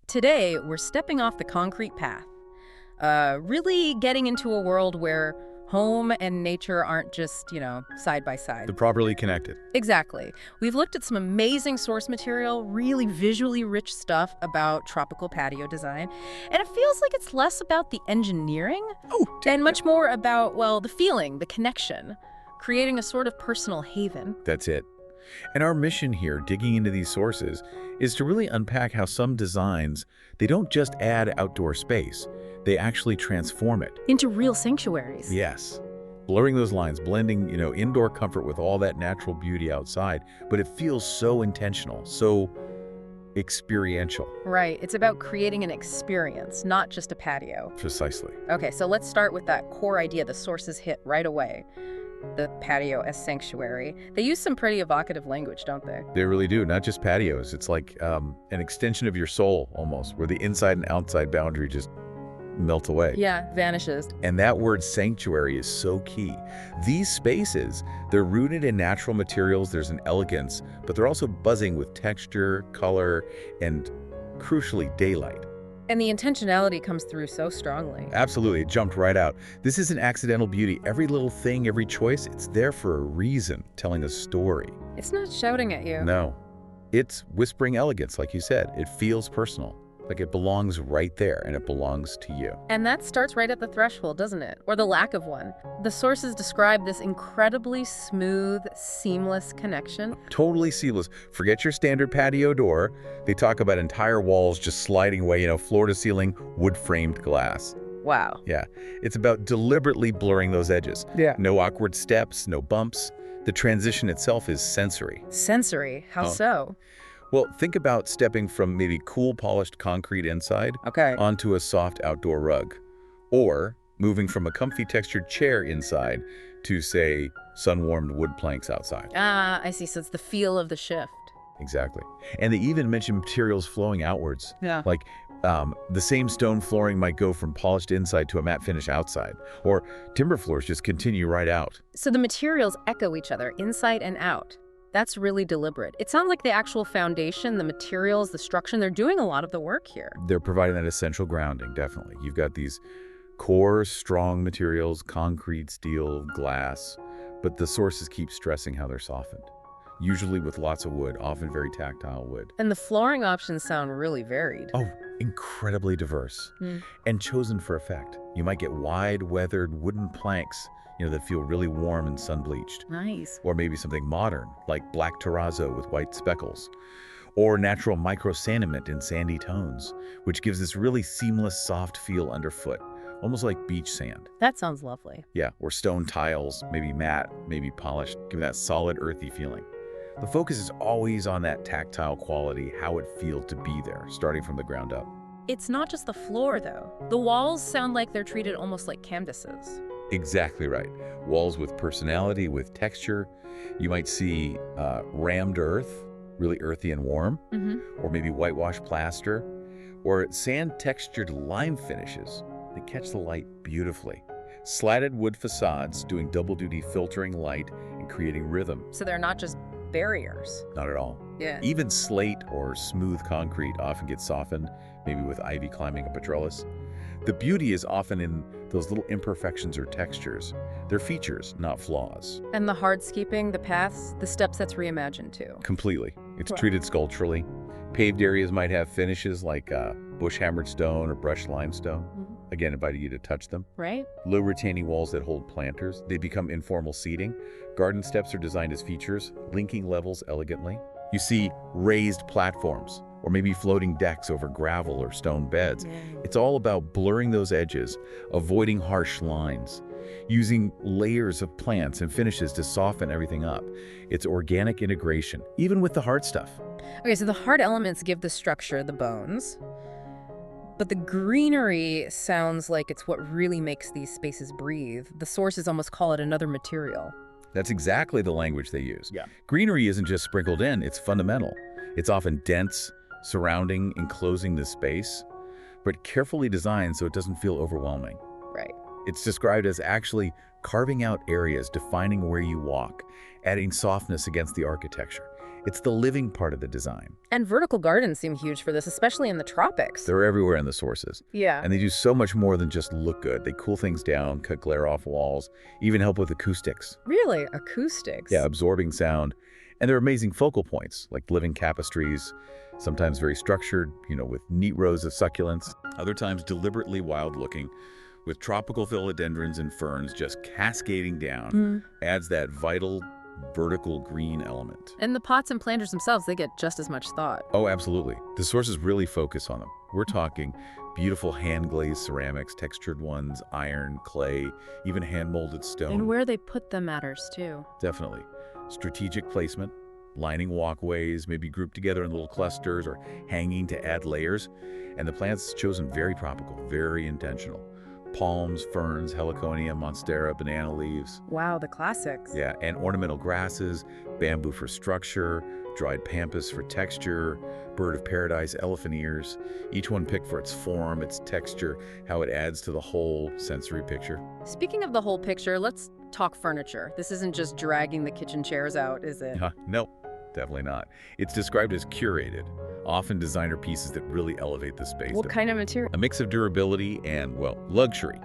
Today, we're stepping off the concrete path, really getting into a world where home and nature aren't just, side by side. They're properly connected. Exactly. We've looked at some amazing source material, really visually rich stuff about tropical patio design, and it feels like it's less about the engineering and much more about, well, the feeling, the connection, creating a sort of personal haven. That's it. And our mission here, digging into these sources, is to really unpack how some designs, they don't just add outdoor space, they actually transform it. Into real sanctuaries. Yes. Blurring those lines, blending, indoor comfort with all that natural beauty outside, but it feels so intentional, so experiential. Right. It's about creating an experience, not just a patio. Precisely. Okay, so let's start with that core idea the sources hit right away. The patio as sanctuary. They use some pretty evocative language, don't they? They really do, not just patios. It's like an extension of your soul, almost, where the inside and outside boundary just melt away. Yeah, vanishes. And that word sanctuary is so key. These spaces, they're rooted in natural materials, there's an elegance, but they're also buzzing with texture, color, and crucially, daylight. And the intentionality comes through so strongly. Absolutely, it jumped right out. This isn't accidental beauty. Every little thing, every choice, it's there for a reason, telling a story. It's not shouting at you. No, it's whispering elegance, like you said. It feels personal, like it belongs right there, and it belongs to you. And that starts right at the threshold, doesn't it? Or the lack of one. The sources describe this incredibly smooth, seamless connection. Totally seamless. Forget your standard patio door. They talk about entire walls just sliding away, floor to ceiling, wood-framed glass. Wow. Yeah, it's about deliberately blurring those edges. Yeah. No awkward steps, no bumps. The transition itself is sensory. Sensory? How so? Well, think about stepping from maybe cool polished concrete inside onto a soft outdoor rug, or moving from a comfy textured chair inside to, say, sun-warmed wood planks outside. Ah, I see. So it's the feel of the shift. Exactly. And they even mention materials flowing outwards. Yeah. Like the same stone flooring might go from polished inside to a matte finish outside, or timber floors just continue right out. So the materials echo each other, inside and out. That's really deliberate. It sounds like the actual foundation, the materials, the structure, they're doing a lot of the work here. They're providing that essential grounding, definitely. You've got these core, strong materials, concrete, steel, glass, but the sources keep stressing how they're softened. Usually with lots of wood, often very tactile wood. And the flooring options sound really varied. Oh, incredibly diverse. And chosen for effect. You might get wide, weathered wooden planks that feel really warm and sun-bleached. Nice. Or maybe something modern, like black terrazzo with white speckles. Or natural micro-sandiment in sandy tones, which gives this really seamless, soft feel underfoot, almost like beach sand. That sounds lovely. Yeah, or stone tiles, maybe matte, maybe polished, giving that solid, earthy feeling. The focus is always on that tactile quality, how it feels to be there, starting from the ground up. It's not just the floor, though. The walls sound like they're treated almost like canvases. Exactly right. Walls with personality, with texture. You might see rammed earth, really earthy and warm, or maybe whitewashed plaster, or sand-textured lime finishes that catch the light beautifully. Slatted wood facades doing double-duty filtering light and creating rhythm. So they're not just barriers. Not at all. Yeah. Even slate or smooth concrete often gets softened, maybe with ivy climbing up a trellis. The beauty is often in those little imperfections or textures. They're features, not flaws. And the hardscaping, the paths, the steps, that's reimagined too. Completely. It's treated sculpturally. Paved areas might have finishes like bush-hammered stone or brushed limestone. Again, inviting you to touch them. Right? Low retaining walls that hold planters. They become informal seating. Garden steps are designed as features, linking levels elegantly. You see raised platforms, or maybe floating decks over gravel or stone beds. It's all about blurring those edges, avoiding harsh lines, using layers of plants and finishes to soften everything up. It's organic integration, even with the hard stuff. Okay, so the hard elements give the structure the bones, but the greenery sounds like it's what really makes these spaces breathe. The sources almost call it another material. That's exactly the language they use. Yeah. Greenery isn't just sprinkled in, it's fundamental. It's often dense, surrounding, enclosing the space, but carefully designed so it doesn't feel overwhelming. Right. It's described as actually carving out areas, defining where you walk, adding softness against the architecture. It's the living part of the design. And vertical gardens seem huge for this, especially in the tropics. They're everywhere in the sources. Yeah. And they do so much more than just look good. They cool things down, cut glare off walls, even help with acoustics. Really? Acoustics? Yeah, absorbing sound. And they're amazing focal points, like living tapestries, sometimes very structured, with neat rows of succulents. Other times deliberately wild-looking, with tropical philodendrons and ferns just cascading down, adds that vital vertical green element. And the pots and planters themselves, they get just as much thought. Oh, absolutely. The sources really focus on them. We're talking beautiful hand-glazed ceramics, textured ones, iron, clay, even hand-molded stone. And where they put them matters, too. Definitely. Strategic placement, lining walkways, maybe grouped together in little clusters or hanging to add layers. And the plants chosen very tropical, very intentional. Palms, ferns, heliconia, monstera, banana leaves. Wow, the classics. Yeah, and ornamental grasses, bamboo for structure, dried pampas for texture, bird of paradise, elephant ears. Each one picked for its form, its texture, how it adds to the whole sensory picture. Speaking of the whole picture, let's talk furniture. This isn't just dragging the kitchen chairs out, is it? No, definitely not. It's described as curated, often designer pieces that really elevate the space. What kind of material? A mix of durability and, well, luxury.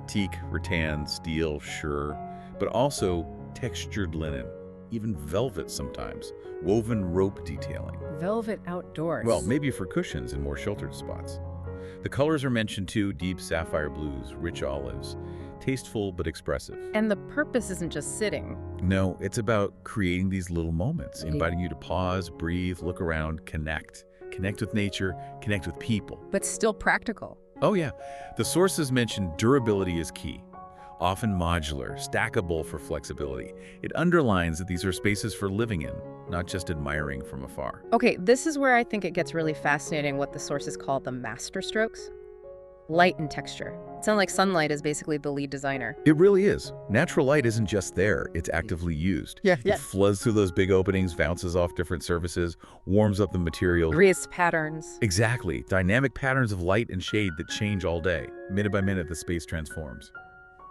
Teak, rattan, steel, sure, but also textured linen, even velvet sometimes, woven rope detailing. Velvet outdoors. Well, maybe for cushions in more sheltered spots. The colors are mentioned too, deep sapphire blues, rich olives, tasteful but expressive. And the purpose isn't just sitting. No, it's about creating these little moments, inviting you to pause, breathe, look around, connect. Connect with nature, connect with people. But still practical. Oh yeah, the sources mention durability is key. Often modular, stackable for flexibility. It underlines that these are spaces for living in, not just admiring from afar. Okay, this is where I think it gets really fascinating what the sources call the master strokes. Light and texture. It sounds like sunlight is basically the lead designer. It really is. Natural light isn't just there, it's actively used. Yeah. It floods through those big openings, bounces off different surfaces, warms up the material. Creates patterns. Exactly. Dynamic patterns of light and shade that change all day. Minute by minute, the space transforms.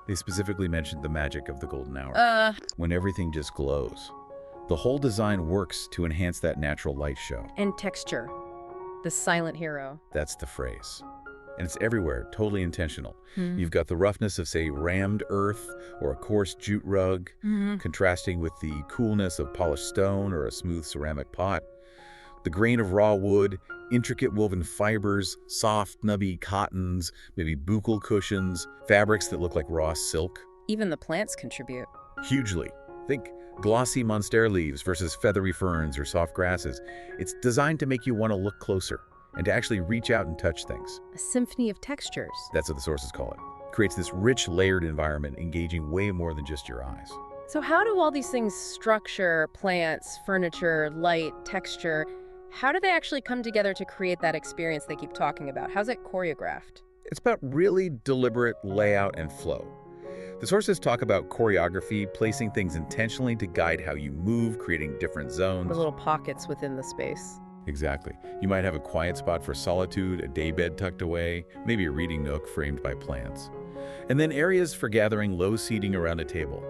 They specifically mentioned the magic of the golden hour. When everything just glows. The whole design works to enhance that natural light show. And texture. The silent hero. That's the phrase. And it's everywhere, totally intentional. You've got the roughness of, say, rammed earth or a coarse jute rug, contrasting with the coolness of polished stone or a smooth ceramic pot. The grain of raw wood, intricate woven fibers, soft, nubby cottons, maybe buccal cushions, fabrics that look like raw silk. Even the plants contribute. Hugely. Think glossy monstera leaves versus feathery ferns or soft grasses. It's designed to make you want to look closer and to actually reach out and touch things. A symphony of textures. That's what the sources call it. Creates this rich, layered environment, engaging way more than just your eyes. So how do all these things, structure, plants, furniture, light, texture, how do they actually come together to create that experience they keep talking about? How's it choreographed? It's about really deliberate layout and flow. The sources talk about choreography, placing things intentionally to guide how you move, creating different zones. The little pockets within the space. Exactly. You might have a quiet spot for solitude, a daybed tucked away, maybe a reading nook framed by plants. And then areas for gathering low seating around a table,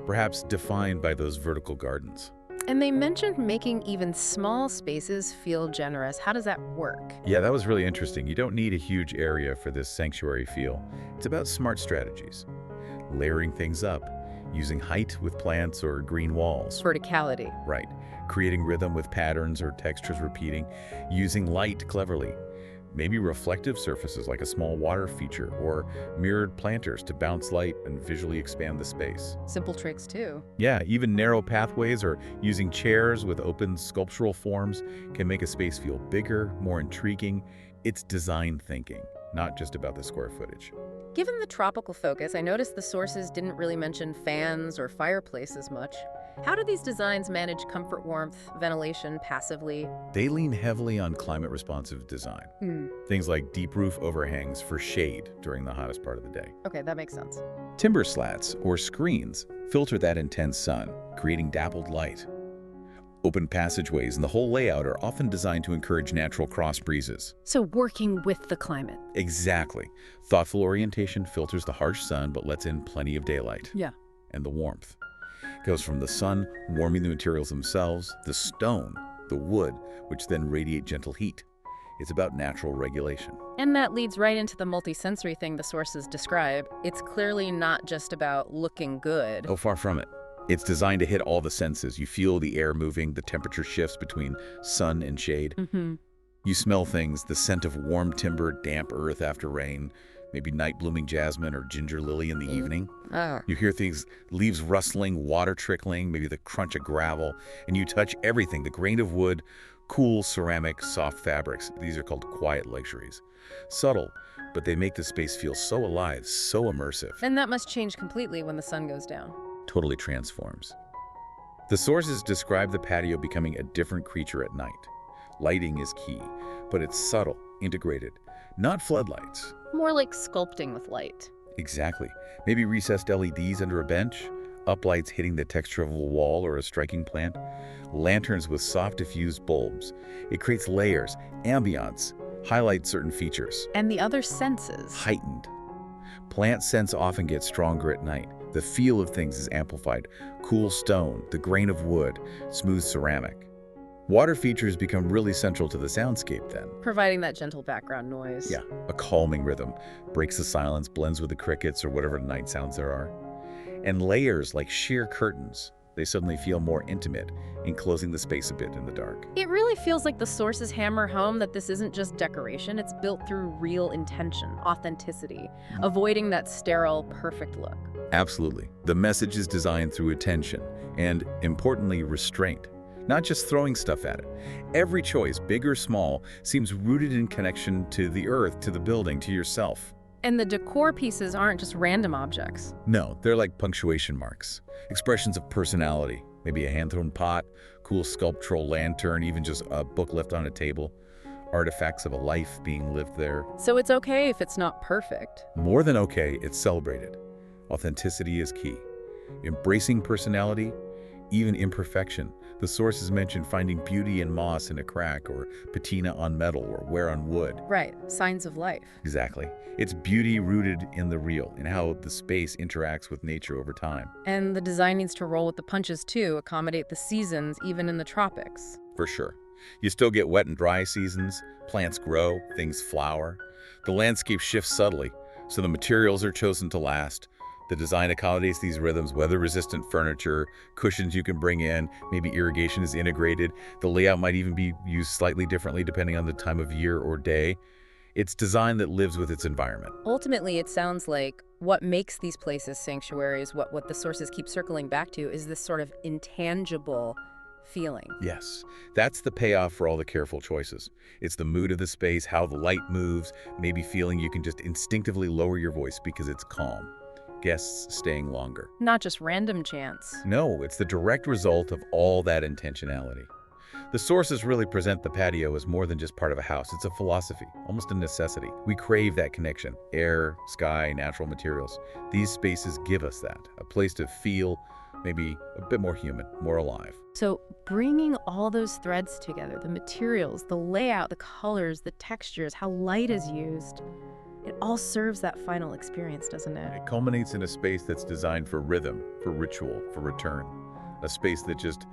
perhaps defined by those vertical gardens. And they mentioned making even small spaces feel generous. How does that work? Yeah, that was really interesting. You don't need a huge area for this sanctuary feel. It's about smart strategies. Layering things up, using height with plants or green walls. Verticality. Right. Creating rhythm with patterns or textures repeating. Using light cleverly. Maybe reflective surfaces like a small water feature or mirrored planters to bounce light and visually expand the space. Simple tricks too. Yeah, even narrow pathways or using chairs with open sculptural forms can make a space feel bigger, more intriguing. It's design thinking, not just about the square footage. Given the tropical focus, I noticed the sources didn't really mention fans or fireplaces much. How do these designs manage comfort, warmth, ventilation passively? They lean heavily on climate-responsive design. Things like deep roof overhangs for shade during the hottest part of the day. Okay, that makes sense. Timber slats or screens filter that intense sun, creating dappled light. Open passageways and the whole layout are often designed to encourage natural cross breezes. So working with the climate. Exactly. Thoughtful orientation filters the harsh sun but lets in plenty of daylight. Yeah. And the warmth. goes from the sun warming the materials themselves, the stone, the wood, which then radiate gentle heat. It's about natural regulation. And that leads right into the multisensory thing the sources describe. It's clearly not just about looking good. Oh, far from it. It's designed to hit all the senses. You feel the air moving, the temperature shifts between sun and shade. You smell things, the scent of warm timber, damp earth after rain, maybe night-blooming jasmine or ginger lily in the evening. You hear things, leaves rustling, water trickling, maybe the crunch of gravel, and you touch everything, the grain of wood, cool ceramic, soft fabrics. These are called quiet luxuries. Subtle, but they make the space feel so alive, so immersive. And that must change completely when the sun goes down. Totally transforms. The sources describe the patio becoming a different creature at night. Lighting is key, but it's subtle, integrated, not floodlights. More like sculpting with light. Exactly. Maybe recessed LEDs under a bench, uplights hitting the texture of a wall or a striking plant, lanterns with soft diffused bulbs. It creates layers, ambiance, highlights certain features. And the other senses. Heightened. Plant scents often get stronger at night. The feel of things is amplified. Cool stone, the grain of wood, smooth ceramic. Water features become really central to the soundscape then. Providing that gentle background noise. Yeah, a calming rhythm. Breaks the silence, blends with the crickets or whatever night sounds there are. And layers like sheer curtains. They suddenly feel more intimate, enclosing the space a bit in the dark. It really feels like the sources hammer home that this isn't just decoration, it's built through real intention, authenticity, avoiding that sterile, perfect look. Absolutely. The message is designed through attention and, importantly, restraint. Not just throwing stuff at it. Every choice, big or small, seems rooted in connection to the earth, to the building, to yourself. And the decor pieces aren't just random objects. No, they're like punctuation marks, expressions of personality, maybe a hand-thrown pot, cool sculptural lantern, even just a book left on a table, artifacts of a life being lived there. So it's okay if it's not perfect. More than okay, it's celebrated. Authenticity is key. Embracing personality, even imperfection. The sources mention finding beauty in moss in a crack, or patina on metal, or wear on wood. Right, signs of life. Exactly. It's beauty rooted in the real, in how the space interacts with nature over time. And the design needs to roll with the punches too, accommodate the seasons, even in the tropics. For sure. You still get wet and dry seasons, plants grow, things flower. The landscape shifts subtly, so the materials are chosen to last. The design accommodates these rhythms, weather-resistant furniture, cushions you can bring in, maybe irrigation is integrated. The layout might even be used slightly differently depending on the time of year or day. It's design that lives with its environment. Ultimately, it sounds like what makes these places sanctuaries, what the sources keep circling back to, is this sort of intangible feeling. Yes, that's the payoff for all the careful choices. It's the mood of the space, how the light moves, maybe feeling you can just instinctively lower your voice because it's calm. Guests staying longer. Not just random chance. No, it's the direct result of all that intentionality. The sources really present the patio as more than just part of a house. It's a philosophy, almost a necessity. We crave that connection. Air, sky, natural materials. These spaces give us that, a place to feel maybe a bit more human, more alive. So bringing all those threads together, the materials, the layout, the colors, the textures, how light is used, it all serves that final experience, doesn't it? It culminates in a space that's designed for rhythm, for ritual, for return. A space that just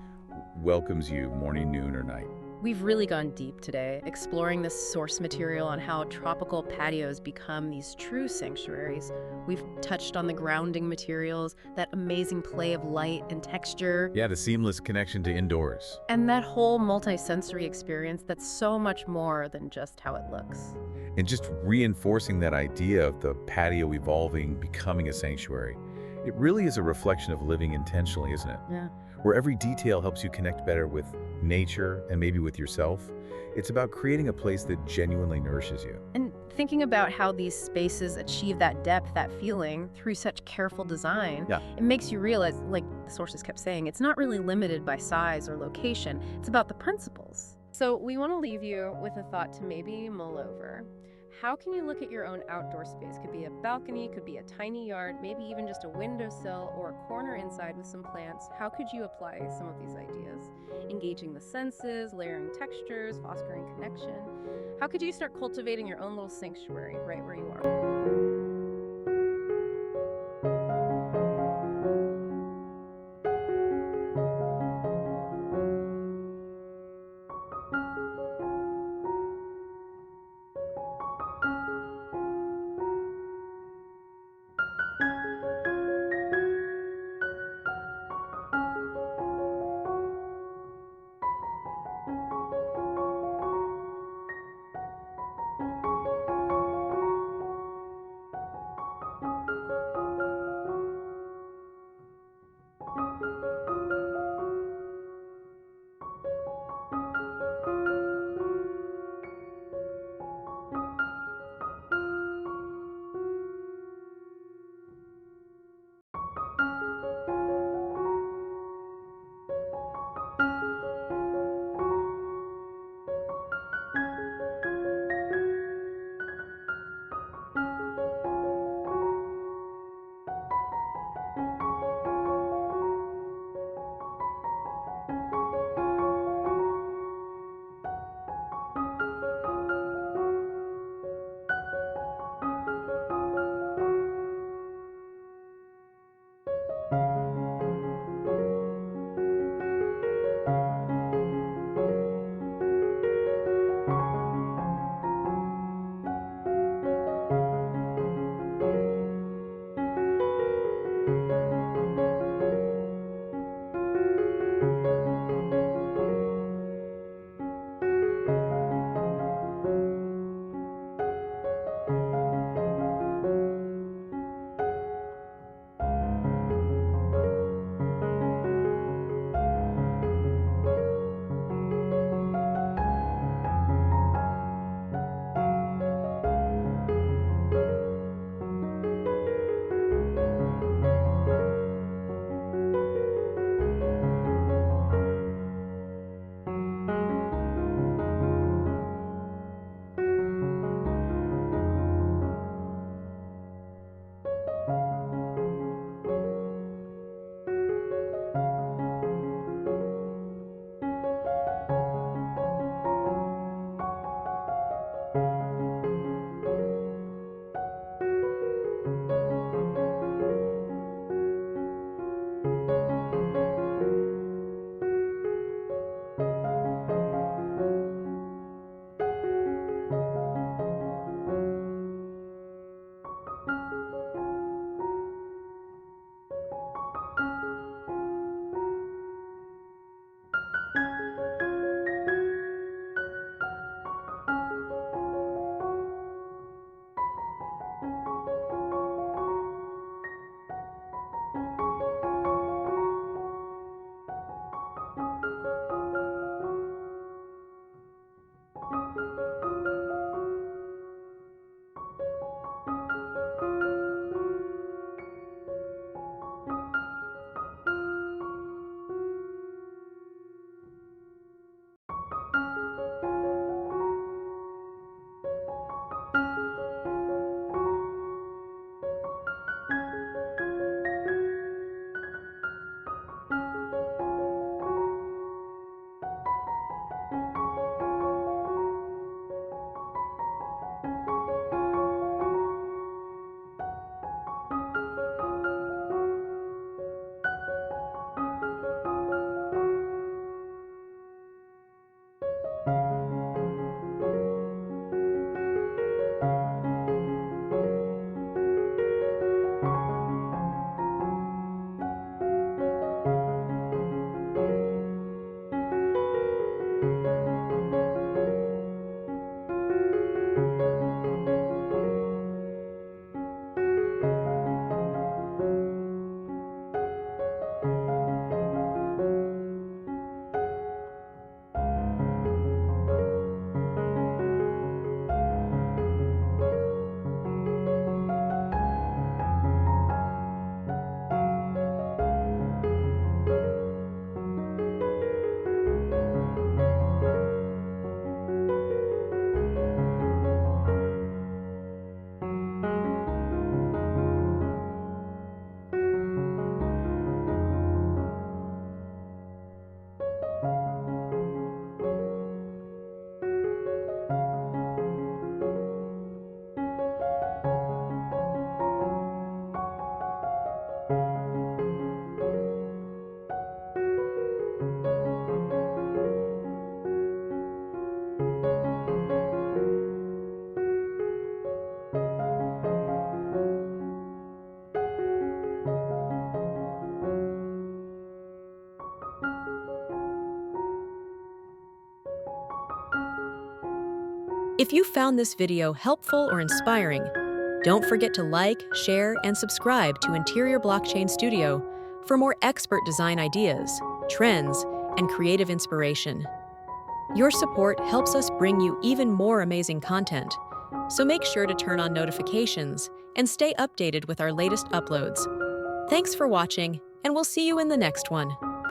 welcomes you morning, noon, or night. We've really gone deep today, exploring this source material on how tropical patios become these true sanctuaries. We've touched on the grounding materials, that amazing play of light and texture. Yeah, the seamless connection to indoors. And that whole multi-sensory experience that's so much more than just how it looks. And just reinforcing that idea of the patio evolving, becoming a sanctuary. It really is a reflection of living intentionally, isn't it? Yeah. Where every detail helps you connect better with nature and maybe with yourself. It's about creating a place that genuinely nourishes you. And thinking about how these spaces achieve that depth, that feeling, through such careful design, it makes you realize, like the sources kept saying, it's not really limited by size or location. It's about the principles. So we want to leave you with a thought to maybe mull over. How can you look at your own outdoor space? Could be a balcony, could be a tiny yard, maybe even just a windowsill or a corner inside with some plants. How could you apply some of these ideas? Engaging the senses, layering textures, fostering connection. How could you start cultivating your own little sanctuary right where you are? If you found this video helpful or inspiring, don't forget to like, share, and subscribe to Interior Blockchain Studio for more expert design ideas, trends, and creative inspiration. Your support helps us bring you even more amazing content, so make sure to turn on notifications and stay updated with our latest uploads. Thanks for watching, and we'll see you in the next one.